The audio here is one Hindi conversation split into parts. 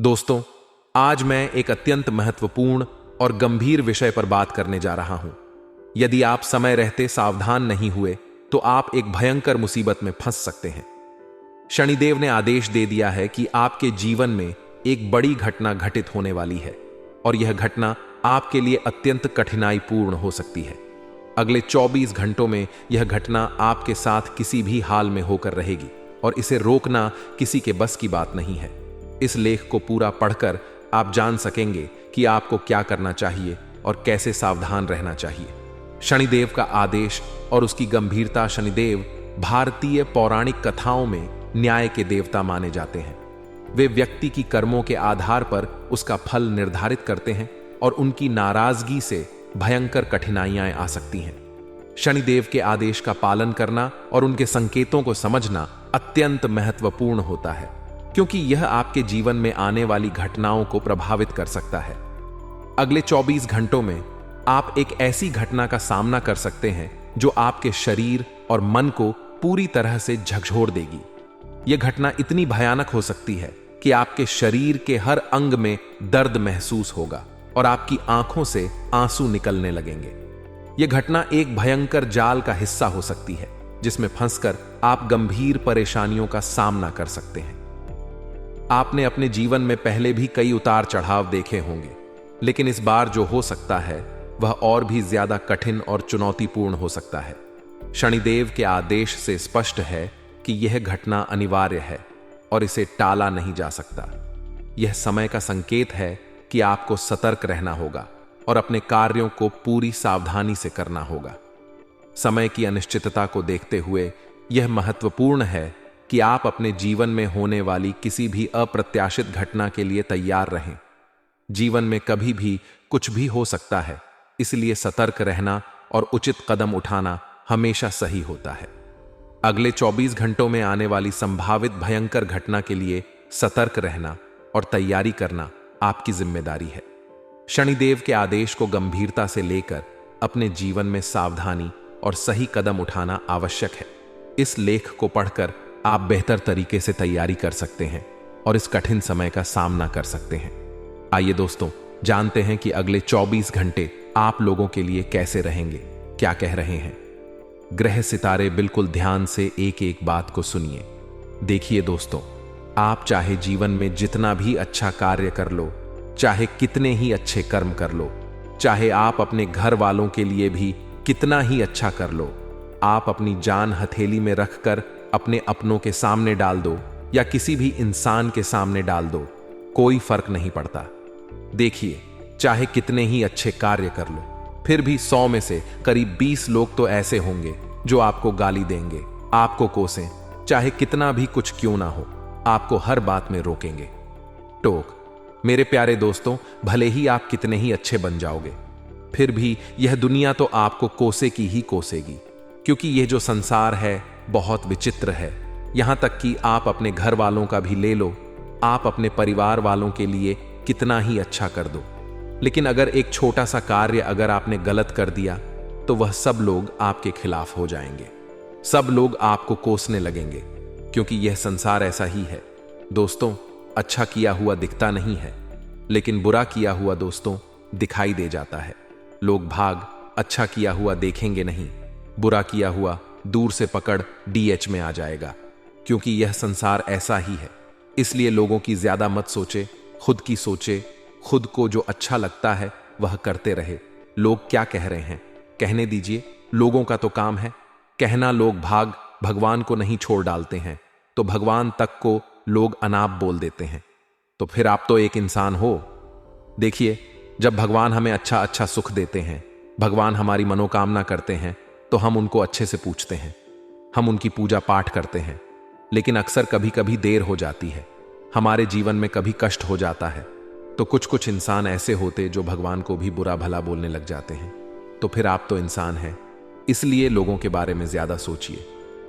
दोस्तों, आज मैं एक अत्यंत महत्वपूर्ण और गंभीर विषय पर बात करने जा रहा हूं। यदि आप समय रहते सावधान नहीं हुए तो आप एक भयंकर मुसीबत में फंस सकते हैं। शनिदेव ने आदेश दे दिया है कि आपके जीवन में एक बड़ी घटना घटित होने वाली है और यह घटना आपके लिए अत्यंत कठिनाईपूर्ण हो सकती है। अगले 24 घंटों में यह घटना आपके साथ किसी भी हाल में होकर रहेगी और इसे रोकना किसी के बस की बात नहीं है। इस लेख को पूरा पढ़कर आप जान सकेंगे कि आपको क्या करना चाहिए और कैसे सावधान रहना चाहिए। शनिदेव का आदेश और उसकी गंभीरता। शनिदेव भारतीय पौराणिक कथाओं में न्याय के देवता माने जाते हैं। वे व्यक्ति की कर्मों के आधार पर उसका फल निर्धारित करते हैं और उनकी नाराजगी से भयंकर कठिनाइयां आ सकती हैं। शनिदेव के आदेश का पालन करना और उनके संकेतों को समझना अत्यंत महत्वपूर्ण होता है, क्योंकि यह आपके जीवन में आने वाली घटनाओं को प्रभावित कर सकता है। अगले 24 घंटों में आप एक ऐसी घटना का सामना कर सकते हैं जो आपके शरीर और मन को पूरी तरह से झकझोर देगी। यह घटना इतनी भयानक हो सकती है कि आपके शरीर के हर अंग में दर्द महसूस होगा और आपकी आंखों से आंसू निकलने लगेंगे। यह घटना एक भयंकर जाल का हिस्सा हो सकती है जिसमें फंसकर आप गंभीर परेशानियों का सामना कर सकते हैं। आपने अपने जीवन में पहले भी कई उतार चढ़ाव देखे होंगे, लेकिन इस बार जो हो सकता है वह और भी ज्यादा कठिन और चुनौतीपूर्ण हो सकता है। शनिदेव के आदेश से स्पष्ट है कि यह घटना अनिवार्य है और इसे टाला नहीं जा सकता। यह समय का संकेत है कि आपको सतर्क रहना होगा और अपने कार्यों को पूरी सावधानी से करना होगा। समय की अनिश्चितता को देखते हुए यह महत्वपूर्ण है कि आप अपने जीवन में होने वाली किसी भी अप्रत्याशित घटना के लिए तैयार रहें। जीवन में कभी भी कुछ भी हो सकता है, इसलिए सतर्क रहना और उचित कदम उठाना हमेशा सही होता है। अगले 24 घंटों में आने वाली संभावित भयंकर घटना के लिए सतर्क रहना और तैयारी करना आपकी जिम्मेदारी है। शनिदेव के आदेश को गंभीरता से लेकर अपने जीवन में सावधानी और सही कदम उठाना आवश्यक है। इस लेख को पढ़कर आप बेहतर तरीके से तैयारी कर सकते हैं और इस कठिन समय का सामना कर सकते हैं। आइए दोस्तों, जानते हैं कि अगले 24 घंटे आप लोगों के लिए कैसे रहेंगे, क्या कह रहे हैं ग्रह सितारे। बिल्कुल ध्यान से एक एक बात को सुनिए। देखिए दोस्तों, आप चाहे जीवन में जितना भी अच्छा कार्य कर लो, चाहे कितने ही अच्छे कर्म कर लो, चाहे आप अपने घर वालों के लिए भी कितना ही अच्छा कर लो, आप अपनी जान हथेली में रखकर अपने अपनों के सामने डाल दो या किसी भी इंसान के सामने डाल दो, कोई फर्क नहीं पड़ता। देखिए, चाहे कितने ही अच्छे कार्य कर लो, फिर भी 100 में से करीब 20 लोग तो ऐसे होंगे जो आपको गाली देंगे, आपको कोसें, चाहे कितना भी कुछ क्यों ना हो, आपको हर बात में रोकेंगे। टोक मेरे प्यारे दोस्तों, भले ही आप कितने ही अच्छे बन जाओगे, फिर भी यह दुनिया तो आपको कोसे की ही कोसेगी, क्योंकि यह जो संसार है बहुत विचित्र है। यहां तक कि आप अपने घर वालों का भी ले लो, आप अपने परिवार वालों के लिए कितना ही अच्छा कर दो, लेकिन अगर एक छोटा सा कार्य अगर आपने गलत कर दिया तो वह सब लोग आपके खिलाफ हो जाएंगे। सब लोग आपको कोसने लगेंगे, क्योंकि यह संसार ऐसा ही है। दोस्तों, अच्छा किया हुआ दिखता नहीं है, लेकिन बुरा किया हुआ दोस्तों दिखाई दे जाता है। लोग भाग अच्छा किया हुआ देखेंगे नहीं, बुरा किया हुआ दूर से पकड़ DH में आ जाएगा, क्योंकि यह संसार ऐसा ही है। इसलिए लोगों की ज्यादा मत सोचे, खुद की सोचे। खुद को जो अच्छा लगता है वह करते रहे। लोग क्या कह रहे हैं कहने दीजिए, लोगों का तो काम है कहना। लोग भाग भगवान को नहीं छोड़ डालते हैं, तो भगवान तक को लोग अनाप बोल देते हैं। तो फिर आप तो एक इंसान हो। देखिए, जब भगवान हमें अच्छा अच्छा सुख देते हैं, भगवान हमारी मनोकामना करते हैं, तो हम उनको अच्छे से पूछते हैं, हम उनकी पूजा पाठ करते हैं। लेकिन अक्सर कभी कभी देर हो जाती है, हमारे जीवन में कभी कष्ट हो जाता है, तो कुछ कुछ इंसान ऐसे होते जो भगवान को भी बुरा भला बोलने लग जाते हैं। तो फिर आप तो इंसान हैं, इसलिए लोगों के बारे में ज्यादा सोचिए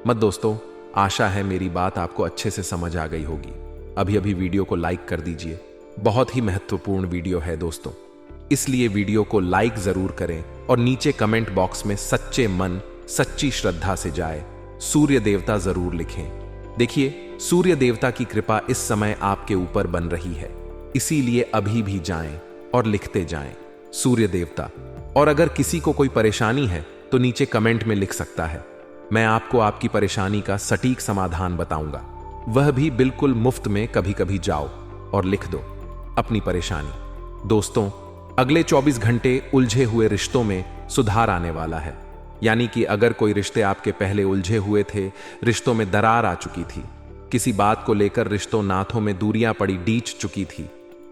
मत। दोस्तों, आशा है मेरी बात आपको अच्छे से समझ आ गई होगी। अभी अभी वीडियो को लाइक कर दीजिए, बहुत ही महत्वपूर्ण वीडियो है दोस्तों, इसलिए वीडियो को लाइक जरूर करें और नीचे कमेंट बॉक्स में सच्चे मन सच्ची श्रद्धा से जाए सूर्य देवता जरूर लिखें। देखिए, सूर्य देवता की कृपा इस समय आपके ऊपर बन रही है। इसीलिए अभी भी जाएं और लिखते जाएं। सूर्य देवता। और अगर किसी को कोई परेशानी है तो नीचे कमेंट में लिख सकता है, मैं आपको आपकी परेशानी का सटीक समाधान बताऊंगा, वह भी बिल्कुल मुफ्त में। कभी कभी जाओ और लिख दो अपनी परेशानी। दोस्तों, अगले 24 घंटे उलझे हुए रिश्तों में सुधार आने वाला है। यानी कि अगर कोई रिश्ते आपके पहले उलझे हुए थे, रिश्तों में दरार आ चुकी थी, किसी बात को लेकर रिश्तों नाथों में दूरियां पड़ी डीच चुकी थी,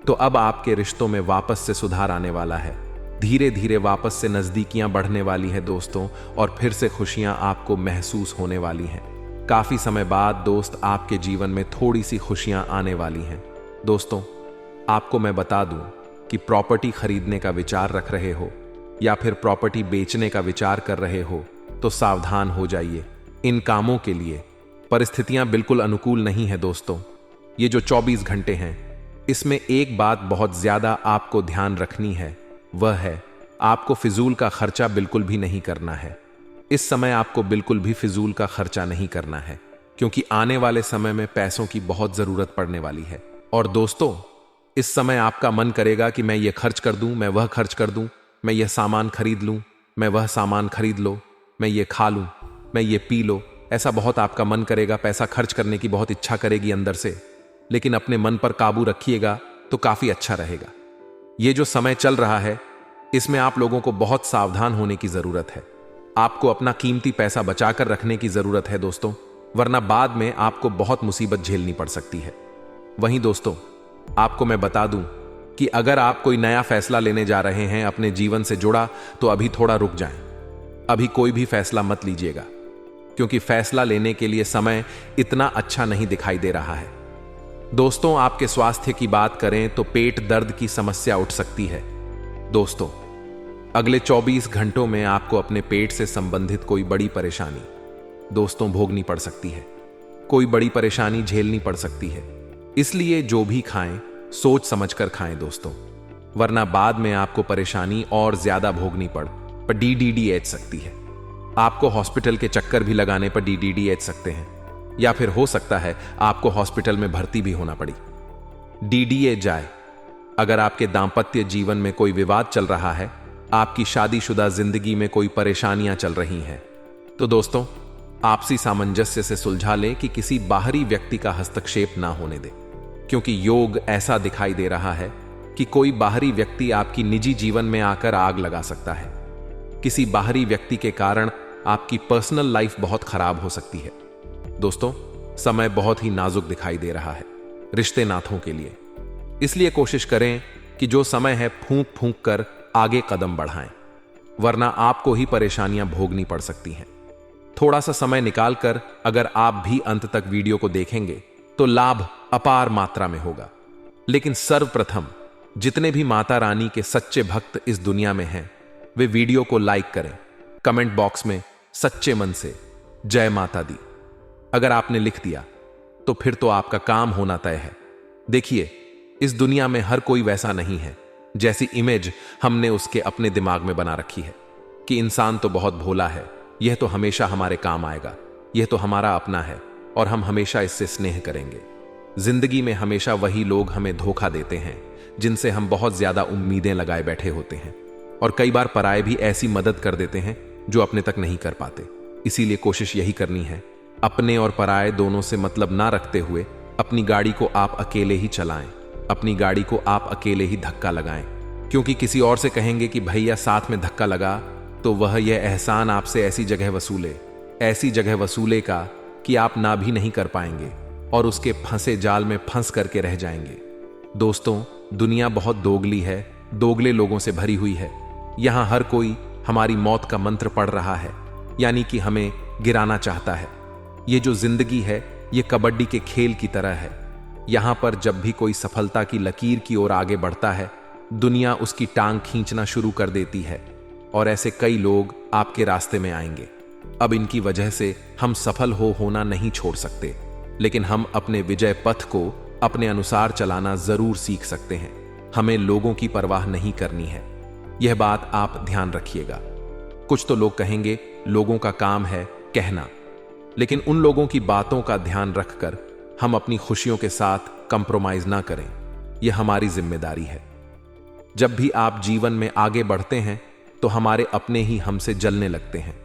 तो अब आपके रिश्तों में वापस से सुधार आने वाला है। धीरे धीरे वापस से नजदीकियां बढ़ने वाली है दोस्तों, और फिर से खुशियां आपको महसूस होने वाली हैं। काफी समय बाद दोस्त आपके जीवन में थोड़ी सी खुशियां आने वाली हैं। दोस्तों, आपको मैं बता दूं कि प्रॉपर्टी खरीदने का विचार रख रहे हो या फिर प्रॉपर्टी बेचने का विचार कर रहे हो तो सावधान हो जाइए। इन कामों के लिए परिस्थितियां बिल्कुल अनुकूल नहीं है दोस्तों। ये जो 24 घंटे हैं, इसमें एक बात बहुत ज्यादा आपको ध्यान रखनी है, वह है आपको फिजूल का खर्चा बिल्कुल भी नहीं करना है। इस समय आपको बिल्कुल भी फिजूल का खर्चा नहीं करना है, क्योंकि आने वाले समय में पैसों की बहुत जरूरत पड़ने वाली है। और दोस्तों, इस समय आपका मन करेगा कि मैं ये खर्च कर दूं, मैं वह खर्च कर दूं, मैं यह सामान खरीद लूं, मैं वह सामान खरीद लो, मैं ये खा लूं, मैं ये पी लो। ऐसा बहुत आपका मन करेगा, पैसा खर्च करने की बहुत इच्छा करेगी अंदर से, लेकिन अपने मन पर काबू रखिएगा तो काफी अच्छा रहेगा। ये जो समय चल रहा है, इसमें आप लोगों को बहुत सावधान होने की जरूरत है। आपको अपना कीमती पैसा बचाकर रखने की जरूरत है दोस्तों, वरना बाद में आपको बहुत मुसीबत झेलनी पड़ सकती है। वहीं दोस्तों, आपको मैं बता दूं कि अगर आप कोई नया फैसला लेने जा रहे हैं अपने जीवन से जुड़ा, तो अभी थोड़ा रुक जाएं। अभी कोई भी फैसला मत लीजिएगा, क्योंकि फैसला लेने के लिए समय इतना अच्छा नहीं दिखाई दे रहा है। दोस्तों, आपके स्वास्थ्य की बात करें तो पेट दर्द की समस्या उठ सकती है। दोस्तों, अगले 24 घंटों में आपको अपने पेट से संबंधित कोई बड़ी परेशानी दोस्तों भोगनी पड़ सकती है। कोई बड़ी परेशानी झेलनी पड़ सकती है। इसलिए जो भी खाएं, सोच समझकर खाएं दोस्तों, वरना बाद में आपको परेशानी और ज्यादा भोगनी पड़ DDDH सकती है। आपको हॉस्पिटल के चक्कर भी लगाने पर DDDH सकते हैं, या फिर हो सकता है आपको हॉस्पिटल में भर्ती भी होना पड़ी। DDA जाए अगर आपके दांपत्य जीवन में कोई विवाद चल रहा है, आपकी शादीशुदा जिंदगी में कोई परेशानियां चल रही हैं, तो दोस्तों आपसी सामंजस्य से सुलझा लें कि किसी बाहरी व्यक्ति का हस्तक्षेप ना होने दें, क्योंकि योग ऐसा दिखाई दे रहा है कि कोई बाहरी व्यक्ति आपकी निजी जीवन में आकर आग लगा सकता है। किसी बाहरी व्यक्ति के कारण आपकी पर्सनल लाइफ बहुत खराब हो सकती है। दोस्तों, समय बहुत ही नाजुक दिखाई दे रहा है रिश्ते नाथों के लिए। इसलिए कोशिश करें कि जो समय है फूंक फूंक कर आगे कदम बढ़ाएं, वरना आपको ही परेशानियां भोगनी पड़ सकती हैं। थोड़ा सा समय निकालकर अगर आप भी अंत तक वीडियो को देखेंगे तो लाभ अपार मात्रा में होगा। लेकिन सर्वप्रथम जितने भी माता रानी के सच्चे भक्त इस दुनिया में हैं, वे वीडियो को लाइक करें, कमेंट बॉक्स में सच्चे मन से जय माता दी अगर आपने लिख दिया तो फिर तो आपका काम होना तय है। देखिए, इस दुनिया में हर कोई वैसा नहीं है जैसी इमेज हमने उसके अपने दिमाग में बना रखी है कि इंसान तो बहुत भोला है, यह तो हमेशा हमारे काम आएगा, यह तो हमारा अपना है और हम हमेशा इससे स्नेह करेंगे। जिंदगी में हमेशा वही लोग हमें धोखा देते हैं जिनसे हम बहुत ज्यादा उम्मीदें लगाए बैठे होते हैं, और कई बार पराये भी ऐसी मदद कर देते हैं जो अपने तक नहीं कर पाते। इसीलिए कोशिश यही करनी है, अपने और पराये दोनों से मतलब ना रखते हुए अपनी गाड़ी को आप अकेले ही चलाएं, अपनी गाड़ी को आप अकेले ही धक्का लगाएं, क्योंकि किसी और से कहेंगे कि भैया साथ में धक्का लगा, तो वह यह एहसान आपसे ऐसी जगह वसूले का कि आप ना भी नहीं कर पाएंगे और उसके फंसे जाल में फंस करके रह जाएंगे। दोस्तों, दुनिया बहुत दोगली है, दोगले लोगों से भरी हुई है। यहां हर कोई हमारी मौत का मंत्र पढ़ रहा है, यानी कि हमें गिराना चाहता है। ये जो जिंदगी है, ये कबड्डी के खेल की तरह है। यहां पर जब भी कोई सफलता की लकीर की ओर आगे बढ़ता है, दुनिया उसकी टांग खींचना शुरू कर देती है, और ऐसे कई लोग आपके रास्ते में आएंगे। अब इनकी वजह से हम सफल होना नहीं छोड़ सकते, लेकिन हम अपने विजय पथ को अपने अनुसार चलाना जरूर सीख सकते हैं। हमें लोगों की परवाह नहीं करनी है, यह बात आप ध्यान रखिएगा। कुछ तो लोग कहेंगे लोगों का काम है कहना, लेकिन उन लोगों की बातों का ध्यान रखकर हम अपनी खुशियों के साथ कंप्रोमाइज ना करें। यह हमारी जिम्मेदारी है। जब भी आप जीवन में आगे बढ़ते हैं तो हमारे अपने ही हमसे जलने लगते हैं।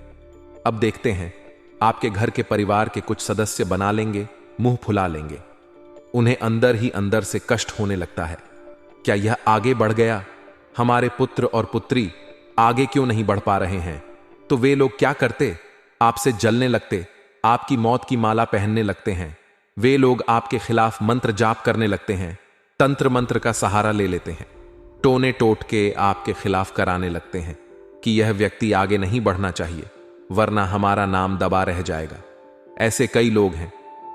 अब देखते हैं, आपके घर के परिवार के कुछ सदस्य बना लेंगे, मुंह फुला लेंगे, उन्हें अंदर ही अंदर से कष्ट होने लगता है। क्या यह आगे बढ़ गया? हमारे पुत्र और पुत्री आगे क्यों नहीं बढ़ पा रहे हैं? तो वे लोग क्या करते? आपसे जलने लगते, आपकी मौत की माला पहनने लगते हैं। वे लोग आपके खिलाफ मंत्र जाप करने लगते हैं, तंत्र मंत्र का सहारा ले लेते हैं, टोने टोट के आपके खिलाफ कराने लगते हैं कि यह व्यक्ति आगे नहीं बढ़ना चाहिए, वरना हमारा नाम दबा रह जाएगा। ऐसे कई लोग हैं।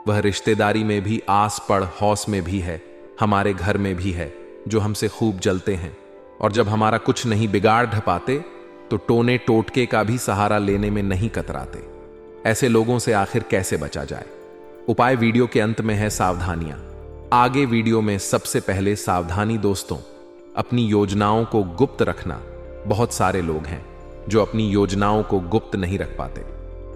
वह रिश्तेदारी में भी, आस पड़ हौस में भी है, हमारे घर में भी है, जो हमसे खूब जलते हैं, और जब हमारा कुछ नहीं बिगाड़ ढपाते तो टोने टोटके का भी सहारा लेने में नहीं कतराते। ऐसे लोगों से आखिर कैसे बचा जाए? उपाय वीडियो के अंत में है सावधानियां। आगे वीडियो में सबसे पहले सावधानी दोस्तों, अपनी योजनाओं को गुप्त रखना। बहुत सारे लोग हैं जो अपनी योजनाओं को गुप्त नहीं रख पाते।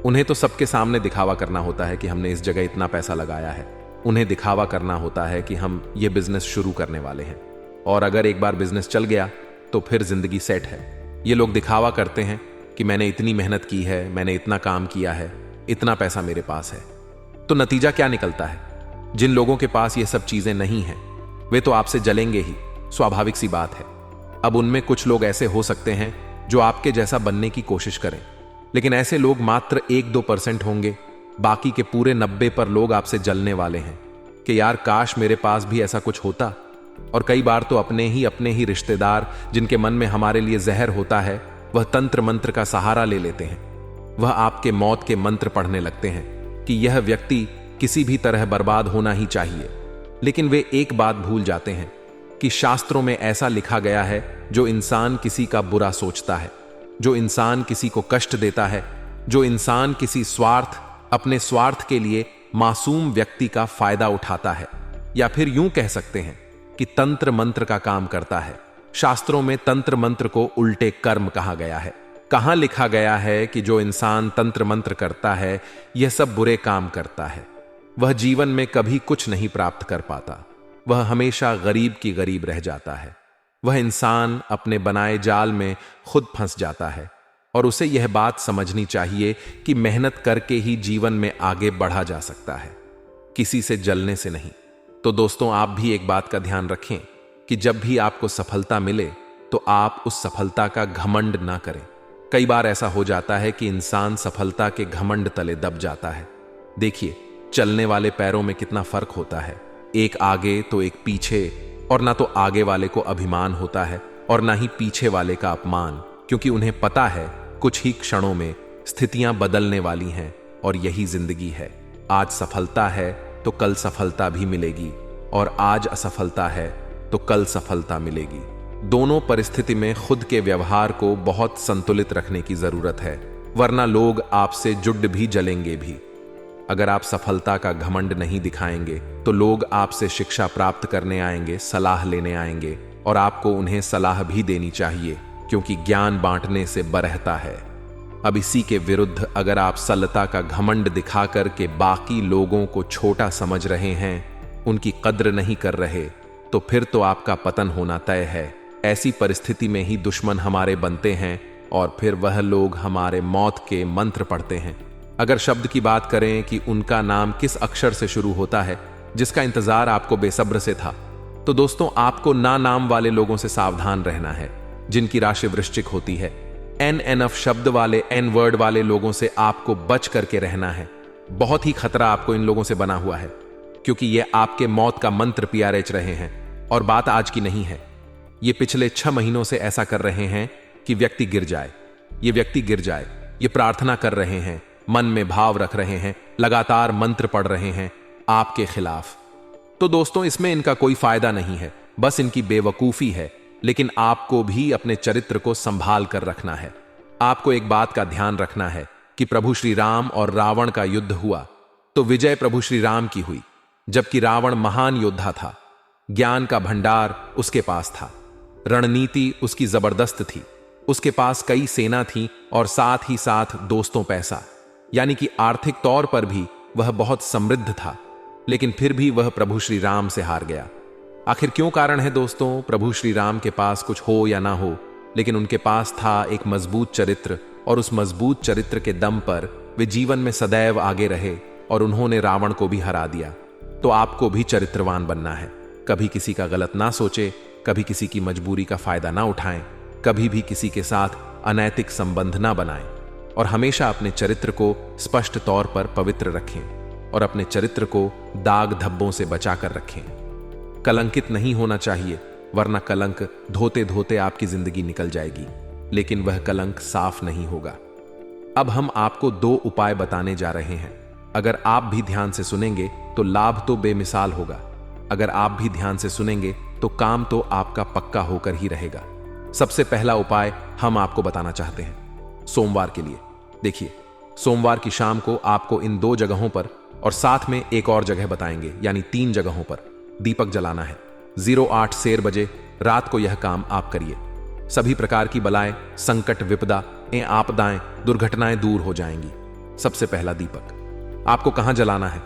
उन्हें तो सबके सामने दिखावा करना होता है कि हमने इस जगह इतना पैसा लगाया है। उन्हें दिखावा करना होता है कि हम ये बिजनेस शुरू करने वाले हैं, और अगर एक बार बिजनेस चल गया तो फिर जिंदगी सेट है। ये लोग दिखावा करते हैं कि मैंने इतनी मेहनत की है, मैंने इतना काम किया है, इतना पैसा मेरे पास है। तो नतीजा क्या निकलता है? जिन लोगों के पास ये सब चीजें नहीं हैं, वे तो आपसे जलेंगे ही, स्वाभाविक सी बात है। अब उनमें कुछ लोग ऐसे हो सकते हैं जो आपके जैसा बनने की कोशिश करें, लेकिन ऐसे लोग मात्र 1-2% होंगे। बाकी के पूरे 90 पर लोग आपसे जलने वाले हैं कि यार काश मेरे पास भी ऐसा कुछ होता। और कई बार तो अपने ही रिश्तेदार, जिनके मन में हमारे लिए जहर होता है, वह तंत्र मंत्र का सहारा ले लेते हैं। वह आपके मौत के मंत्र पढ़ने लगते हैं कि यह व्यक्ति किसी भी तरह बर्बाद होना ही चाहिए। लेकिन वे एक बात भूल जाते हैं कि शास्त्रों में ऐसा लिखा गया है, जो इंसान किसी का बुरा सोचता है, जो इंसान किसी को कष्ट देता है, जो इंसान किसी अपने स्वार्थ के लिए मासूम व्यक्ति का फायदा उठाता है, या फिर यूं कह सकते हैं कि तंत्र मंत्र का काम करता है। शास्त्रों में तंत्र मंत्र को उल्टे कर्म कहा गया है। कहां लिखा गया है कि जो इंसान तंत्र मंत्र करता है, यह सब बुरे काम करता है? वह जीवन में कभी कुछ नहीं प्राप्त कर पाता। वह हमेशा गरीब की गरीब रह जाता है। वह इंसान अपने बनाए जाल में खुद फंस जाता है, और उसे यह बात समझनी चाहिए कि मेहनत करके ही जीवन में आगे बढ़ा जा सकता है, किसी से जलने से नहीं। तो दोस्तों, आप भी एक बात का ध्यान रखें कि जब भी आपको सफलता मिले तो आप उस सफलता का घमंड ना करें। कई बार ऐसा हो जाता है कि इंसान सफलता के घमंड तले दब जाता है। देखिए, चलने वाले पैरों में कितना फर्क होता है, एक आगे तो एक पीछे। और ना तो आगे वाले को अभिमान होता है और ना ही पीछे वाले का अपमान, क्योंकि उन्हें पता है कुछ ही क्षणों में स्थितियां बदलने वाली हैं, और यही जिंदगी है। आज सफलता है तो कल सफलता भी मिलेगी, और आज असफलता है तो कल सफलता मिलेगी। दोनों परिस्थिति में खुद के व्यवहार को बहुत संतुलित रखने की जरूरत है, वरना लोग आपसे जुड़ भी जलेंगे भी। अगर आप सफलता का घमंड नहीं दिखाएंगे तो लोग आपसे शिक्षा प्राप्त करने आएंगे, सलाह लेने आएंगे, और आपको उन्हें सलाह भी देनी चाहिए, क्योंकि ज्ञान बांटने से बरहता है। अब इसी के विरुद्ध अगर आप सलता का घमंड दिखा कर के बाकी लोगों को छोटा समझ रहे हैं, उनकी कद्र नहीं कर रहे, तो फिर तो आपका पतन होना तय है। ऐसी परिस्थिति में ही दुश्मन हमारे बनते हैं, और फिर वह लोग हमारे मौत के मंत्र पढ़ते हैं। अगर शब्द की बात करें कि उनका नाम किस अक्षर से शुरू होता है, जिसका इंतजार आपको बेसब्र से था, तो दोस्तों, आपको ना नाम वाले लोगों से सावधान रहना है, जिनकी राशि वृश्चिक होती है। एनएफ शब्द वाले, एन वर्ड वाले लोगों से आपको बच करके रहना है। बहुत ही खतरा आपको इन लोगों से बना हुआ है, क्योंकि ये आपके मौत का मंत्र पिया रेच रहे हैं। और बात आज की नहीं है, ये पिछले 6 महीनों से ऐसा कर रहे हैं कि व्यक्ति गिर जाए, ये व्यक्ति गिर जाए। ये प्रार्थना कर रहे हैं, मन में भाव रख रहे हैं, लगातार मंत्र पढ़ रहे हैं आपके खिलाफ। तो दोस्तों, इसमें इनका कोई फायदा नहीं है, बस इनकी बेवकूफी है। लेकिन आपको भी अपने चरित्र को संभाल कर रखना है। आपको एक बात का ध्यान रखना है कि प्रभु श्री राम और रावण का युद्ध हुआ तो विजय प्रभु श्री राम की हुई, जबकि रावण महान योद्धा था। ज्ञान का भंडार उसके पास था, रणनीति उसकी जबरदस्त थी, उसके पास कई सेना थी, और साथ ही साथ दोस्तों पैसा, यानी कि आर्थिक तौर पर भी वह बहुत समृद्ध था। लेकिन फिर भी वह प्रभु श्री राम से हार गया। आखिर क्यों कारण है दोस्तों? प्रभु श्री राम के पास कुछ हो या ना हो, लेकिन उनके पास था एक मजबूत चरित्र, और उस मजबूत चरित्र के दम पर वे जीवन में सदैव आगे रहे और उन्होंने रावण को भी हरा दिया। तो आपको भी चरित्रवान बनना है। कभी किसी का गलत ना सोचे, कभी किसी की मजबूरी का फायदा ना उठाएं, कभी भी किसी के साथ अनैतिक संबंध ना बनाएं, और हमेशा अपने चरित्र को स्पष्ट तौर पर पवित्र रखें और अपने चरित्र को दाग धब्बों से बचाकर रखें। कलंकित नहीं होना चाहिए, वरना कलंक धोते धोते आपकी जिंदगी निकल जाएगी, लेकिन वह कलंक साफ नहीं होगा। अब हम आपको 2 उपाय बताने जा रहे हैं। अगर आप भी ध्यान से सुनेंगे तो लाभ तो बेमिसाल होगा। अगर आप भी ध्यान से सुनेंगे तो काम तो आपका पक्का होकर ही रहेगा। सबसे पहला उपाय हम आपको बताना चाहते हैं सोमवार के लिए। देखिए, सोमवार की शाम को आपको इन 2 जगहों पर और साथ में एक और जगह बताएंगे, यानी 3 जगहों पर दीपक जलाना है। 08 शेर बजे रात को यह काम आप करिए। सभी प्रकार की बलाएं, संकट, विपदा, आपदाएं, दुर्घटनाएं दूर हो जाएंगी। सबसे पहला दीपक आपको कहां जलाना है?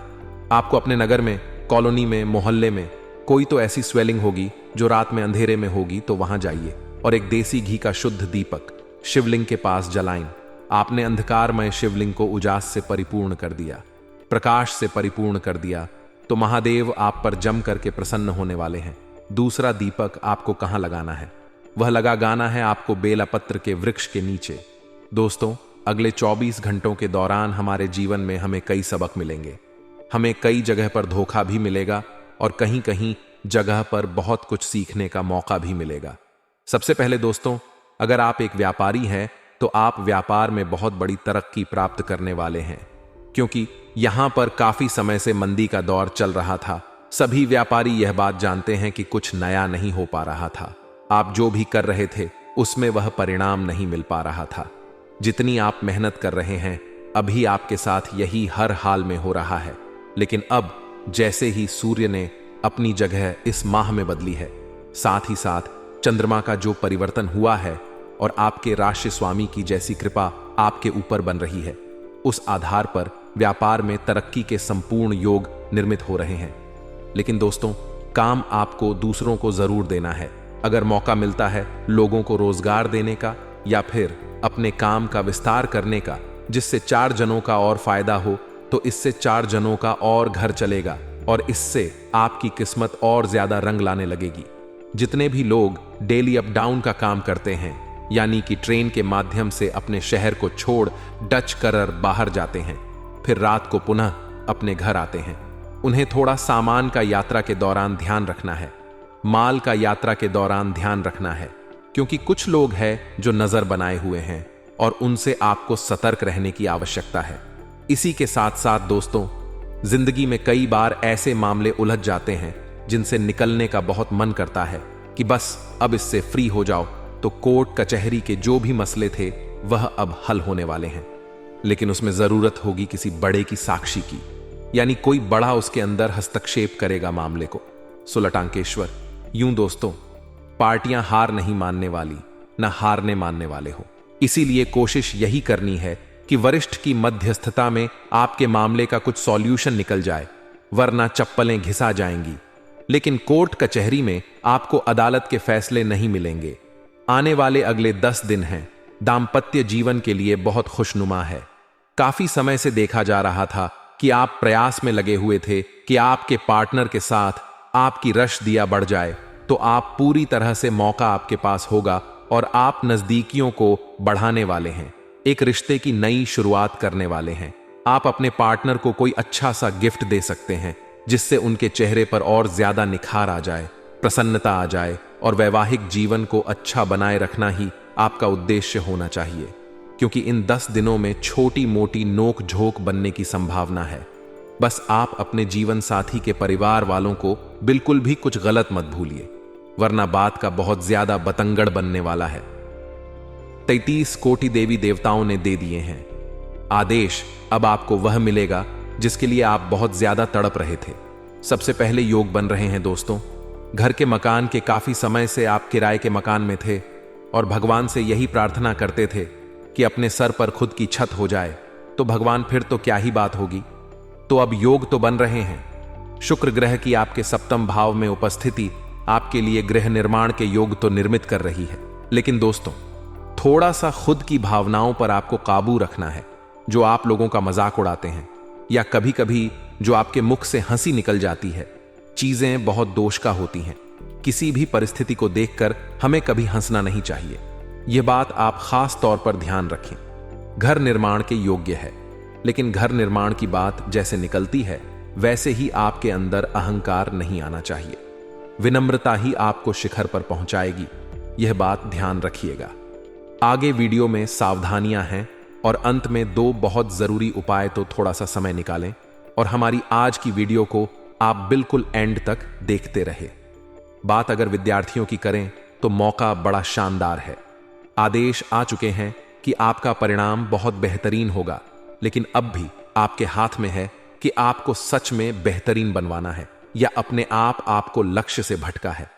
आपको अपने नगर में, कॉलोनी में, मोहल्ले में कोई तो ऐसी स्वेलिंग होगी जो रात में अंधेरे में होगी, तो वहां जाइए और एक देसी घी का शुद्ध दीपक शिवलिंग के पास जलाएं। आपने अंधकारमय शिवलिंग को उजास से परिपूर्ण कर दिया, प्रकाश से परिपूर्ण कर दिया, तो महादेव आप पर जम करके प्रसन्न होने वाले हैं। दूसरा दीपक आपको कहां लगाना है? वह लगाना है आपको बेलापत्र के वृक्ष के नीचे। दोस्तों, अगले 24 घंटों के दौरान हमारे जीवन में हमें कई सबक मिलेंगे। हमें कई जगह पर धोखा भी मिलेगा और कहीं कहीं जगह पर बहुत कुछ सीखने का मौका भी मिलेगा। सबसे पहले दोस्तों, अगर आप एक व्यापारी हैं तो आप व्यापार में बहुत बड़ी तरक्की प्राप्त करने वाले हैं, क्योंकि यहां पर काफी समय से मंदी का दौर चल रहा था। सभी व्यापारी यह बात जानते हैं कि कुछ नया नहीं हो पा रहा था। आप जो भी कर रहे थे उसमें वह परिणाम नहीं मिल पा रहा था। जितनी आप मेहनत कर रहे हैं अभी आपके साथ यही हर हाल में हो रहा है, लेकिन अब जैसे ही सूर्य ने अपनी जगह इस माह में बदली है, साथ ही साथ चंद्रमा का जो परिवर्तन हुआ है और आपके राशि स्वामी की जैसी कृपा आपके ऊपर बन रही है, उस आधार पर व्यापार में तरक्की के संपूर्ण योग निर्मित हो रहे हैं। लेकिन दोस्तों, काम आपको दूसरों को जरूर देना है। अगर मौका मिलता है लोगों को रोजगार देने का या फिर अपने काम का विस्तार करने का, जिससे 4 जनों का और फायदा हो, तो इससे 4 जनों का और घर चलेगा और इससे आपकी किस्मत और ज्यादा रंग लाने लगेगी। जितने भी लोग डेली अप डाउन का काम करते हैं, यानी कि ट्रेन के माध्यम से अपने शहर को छोड़ डच कर बाहर जाते हैं, फिर रात को पुनः अपने घर आते हैं, उन्हें थोड़ा सामान का यात्रा के दौरान ध्यान रखना है, माल का यात्रा के दौरान ध्यान रखना है, क्योंकि कुछ लोग हैं जो नजर बनाए हुए हैं और उनसे आपको सतर्क रहने की आवश्यकता है। इसी के साथ साथ दोस्तों, जिंदगी में कई बार ऐसे मामले उलझ जाते हैं जिनसे निकलने का बहुत मन करता है कि बस अब इससे फ्री हो जाओ, तो कोर्ट कचहरी के जो भी मसले थे वह अब हल होने वाले हैं। लेकिन उसमें जरूरत होगी किसी बड़े की साक्षी की, यानी कोई बड़ा उसके अंदर हस्तक्षेप करेगा मामले को। सुलटांकेश्वर, यूं दोस्तों, पार्टियां हार नहीं मानने वाली, न हारने मानने वाले हो। इसीलिए कोशिश यही करनी है कि वरिष्ठ की मध्यस्थता में आपके मामले का कुछ सॉल्यूशन निकल जाए, वरना चप्पलें घिसा जाएंगी। लेकिन कोर्ट कचहरी में आपको अदालत के फैसले नहीं मिलेंगे। आने वाले अगले 10 दिन हैं दाम्पत्य जीवन के लिए बहुत खुशनुमा है। काफी समय से देखा जा रहा था कि आप प्रयास में लगे हुए थे कि आपके पार्टनर के साथ आपकी रश दिया बढ़ जाए, तो आप पूरी तरह से मौका आपके पास होगा और आप नजदीकियों को बढ़ाने वाले हैं, एक रिश्ते की नई शुरुआत करने वाले हैं। आप अपने पार्टनर को कोई अच्छा सा गिफ्ट दे सकते हैं जिससे उनके चेहरे पर और ज्यादा निखार आ जाए, प्रसन्नता आ जाए, और वैवाहिक जीवन को अच्छा बनाए रखना ही आपका उद्देश्य होना चाहिए, क्योंकि इन 10 दिनों में छोटी मोटी नोक झोंक बनने की संभावना है। बस आप अपने जीवन साथी के परिवार वालों को बिल्कुल भी कुछ गलत मत भूलिए, वरना बात का बहुत ज्यादा बतंगड़ बनने वाला है। 33 कोटि देवी देवताओं ने दे दिए हैं आदेश। अब आपको वह मिलेगा जिसके लिए आप बहुत ज्यादा तड़प रहे थे। सबसे पहले योग बन रहे हैं दोस्तों। घर के मकान के काफी समय से आप किराए के मकान में थे और भगवान से यही प्रार्थना करते थे कि अपने सर पर खुद की छत हो जाए, तो भगवान फिर तो क्या ही बात होगी। तो अब योग तो बन रहे हैं। शुक्र ग्रह की आपके 7वें भाव में उपस्थिति आपके लिए गृह निर्माण के योग तो निर्मित कर रही है, लेकिन दोस्तों, थोड़ा सा खुद की भावनाओं पर आपको काबू रखना है। जो आप लोगों का मजाक उड़ाते हैं या कभी कभी जो आपके मुख से हंसी निकल जाती है, चीजें बहुत दोष का होती हैं। किसी भी परिस्थिति को देखकर हमें कभी हंसना नहीं चाहिए। यह बात आप खास तौर पर ध्यान रखें। घर निर्माण के योग्य है, लेकिन घर निर्माण की बात जैसे निकलती है वैसे ही आपके अंदर अहंकार नहीं आना चाहिए। विनम्रता ही आपको शिखर पर पहुंचाएगी, यह बात ध्यान रखिएगा। आगे वीडियो में सावधानियां हैं और अंत में 2 बहुत जरूरी उपाय, तो थोड़ा सा समय निकालें और हमारी आज की वीडियो को आप बिल्कुल एंड तक देखते रहे। बात अगर विद्यार्थियों की करें तो मौका बड़ा शानदार है। आदेश आ चुके हैं कि आपका परिणाम बहुत बेहतरीन होगा, लेकिन अब भी आपके हाथ में है कि आपको सच में बेहतरीन बनवाना है या अपने आप आपको लक्ष्य से भटका है।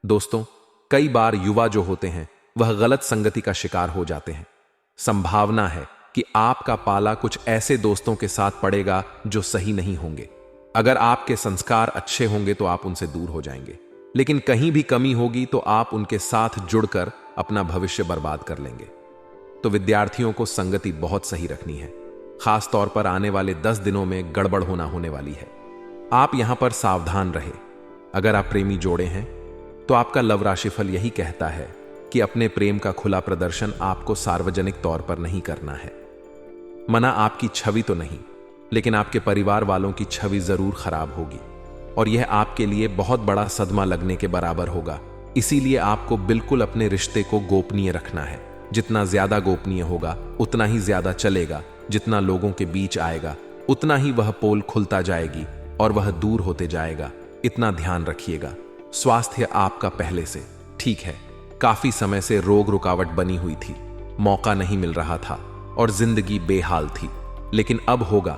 दोस्तों, कई बार युवा जो होते हैं वह गलत संगति का शिकार हो जाते हैं। संभावना है कि आपका पाला कुछ ऐसे दोस्तों के साथ पड़ेगा जो सही नहीं होंगे। अगर आपके संस्कार अच्छे होंगे तो आप उनसे दूर हो जाएंगे, लेकिन कहीं भी कमी होगी तो आप उनके साथ जुड़कर अपना भविष्य बर्बाद कर लेंगे। तो विद्यार्थियों को संगति बहुत सही रखनी है। खास तौर पर आने वाले 10 दिनों में गड़बड़ होने वाली है। आप यहां पर सावधान रहे। अगर आप प्रेमी जोड़े हैं तो आपका लव राशिफल यही कहता है कि अपने प्रेम का खुला प्रदर्शन आपको सार्वजनिक तौर पर नहीं करना है। मना आपकी छवि तो नहीं, लेकिन आपके परिवार वालों की छवि जरूर खराब होगी और यह आपके लिए बहुत बड़ा सदमा लगने के बराबर होगा। इसीलिए आपको बिल्कुल अपने रिश्ते को गोपनीय रखना है। जितना ज्यादा गोपनीय होगा उतना ही ज्यादा चलेगा। जितना लोगों के बीच आएगा उतना ही वह पोल खुलता जाएगी और वह दूर होते जाएगा। इतना ध्यान रखिएगा। स्वास्थ्य आपका पहले से ठीक है। काफी समय से रोग रुकावट बनी हुई थी, मौका नहीं मिल रहा था और जिंदगी बेहाल थी, लेकिन अब होगा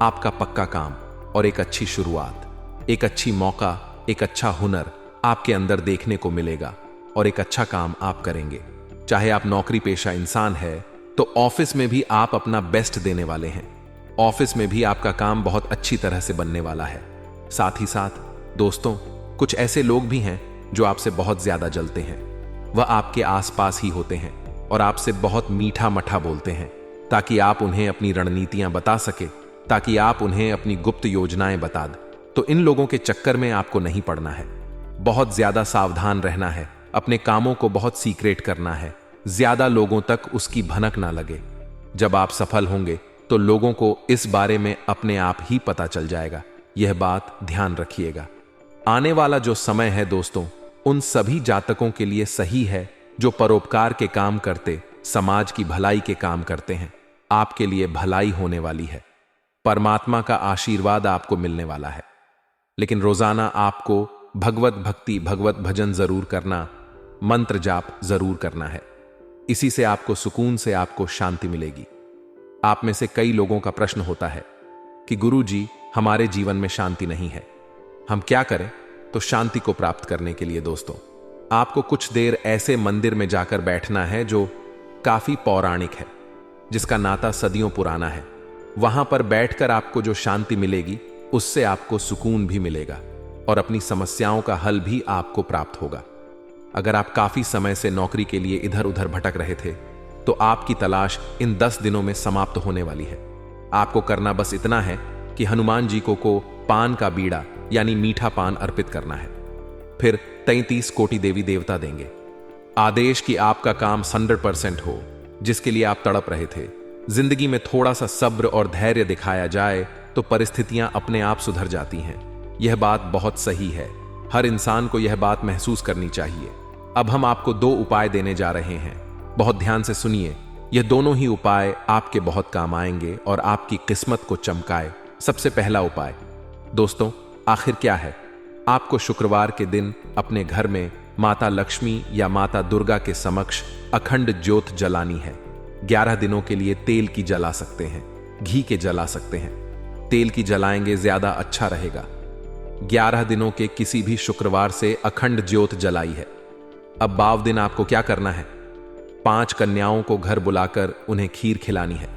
आपका पक्का काम और एक अच्छी शुरुआत, एक अच्छी मौका, एक अच्छा हुनर आपके अंदर देखने को मिलेगा और एक अच्छा काम आप करेंगे। चाहे आप नौकरी पेशा इंसान है तो ऑफिस में भी आप अपना बेस्ट देने वाले हैं। ऑफिस में भी आपका काम बहुत अच्छी तरह से बनने वाला है। साथ ही साथ दोस्तों, कुछ ऐसे लोग भी हैं जो आपसे बहुत ज्यादा जलते हैं। वह आपके आसपास ही होते हैं और आपसे बहुत मीठा मठा बोलते हैं ताकि आप उन्हें अपनी रणनीतियां बता सके, ताकि आप उन्हें अपनी गुप्त योजनाएं बता दें। तो इन लोगों के चक्कर में आपको नहीं पड़ना है। बहुत ज्यादा सावधान रहना है। अपने कामों को बहुत सीक्रेट करना है। ज्यादा लोगों तक उसकी भनक ना लगे। जब आप सफल होंगे तो लोगों को इस बारे में अपने आप ही पता चल जाएगा। यह बात ध्यान रखिएगा। आने वाला जो समय है दोस्तों, उन सभी जातकों के लिए सही है जो परोपकार के काम करते, समाज की भलाई के काम करते हैं। आपके लिए भलाई होने वाली है। परमात्मा का आशीर्वाद आपको मिलने वाला है। लेकिन रोजाना आपको भगवत भक्ति, भगवत भजन जरूर करना, मंत्र जाप जरूर करना है। इसी से आपको सुकून से आपको शांति मिलेगी। आप में से कई लोगों का प्रश्न होता है कि गुरुजी, हमारे जीवन में शांति नहीं है, हम क्या करें? तो शांति को प्राप्त करने के लिए दोस्तों, आपको कुछ देर ऐसे मंदिर में जाकर बैठना है जो काफी पौराणिक है, जिसका नाता सदियों पुराना है। वहां पर बैठकर आपको जो शांति मिलेगी उससे आपको सुकून भी मिलेगा और अपनी समस्याओं का हल भी आपको प्राप्त होगा। अगर आप काफी समय से नौकरी के लिए इधर उधर भटक रहे थे तो आपकी तलाश इन 10 दिनों में समाप्त होने वाली है। आपको करना बस इतना है कि हनुमान जी को पान का बीड़ा यानी मीठा पान अर्पित करना है। फिर 33 कोटि देवी देवता देंगे। आदेश कि आपका काम 100% हो, जिसके लिए आप तड़प रहे थे। जिंदगी में थोड़ा सा सब्र और धैर्य दिखाया जाए तो परिस्थितियां अपने आप सुधर जाती हैं। यह बात बहुत सही है। हर इंसान को यह बात महसूस करनी चाहिए। अब हम आपको 2 उपाय देने जा रहे हैं। बहुत ध्यान से सुनिए। यह दोनों ही उपाय आपके बहुत काम आएंगे और आपकी किस्मत को चमकाए। सबसे पहला उपाय दोस्तों, आखिर क्या है? आपको शुक्रवार के दिन अपने घर में माता लक्ष्मी या माता दुर्गा के समक्ष अखंड ज्योत जलानी है। 11 दिनों के लिए तेल की जला सकते हैं, घी के जला सकते हैं। तेल की जलाएंगे ज्यादा अच्छा रहेगा। 11 दिनों के किसी भी शुक्रवार से अखंड ज्योत जलाई है। अब बाव दिन आपको क्या करना है? 5 कन्याओं को घर बुलाकर उन्हें खीर खिलानी है।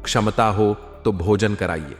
क्षमता हो तो भोजन कराइए।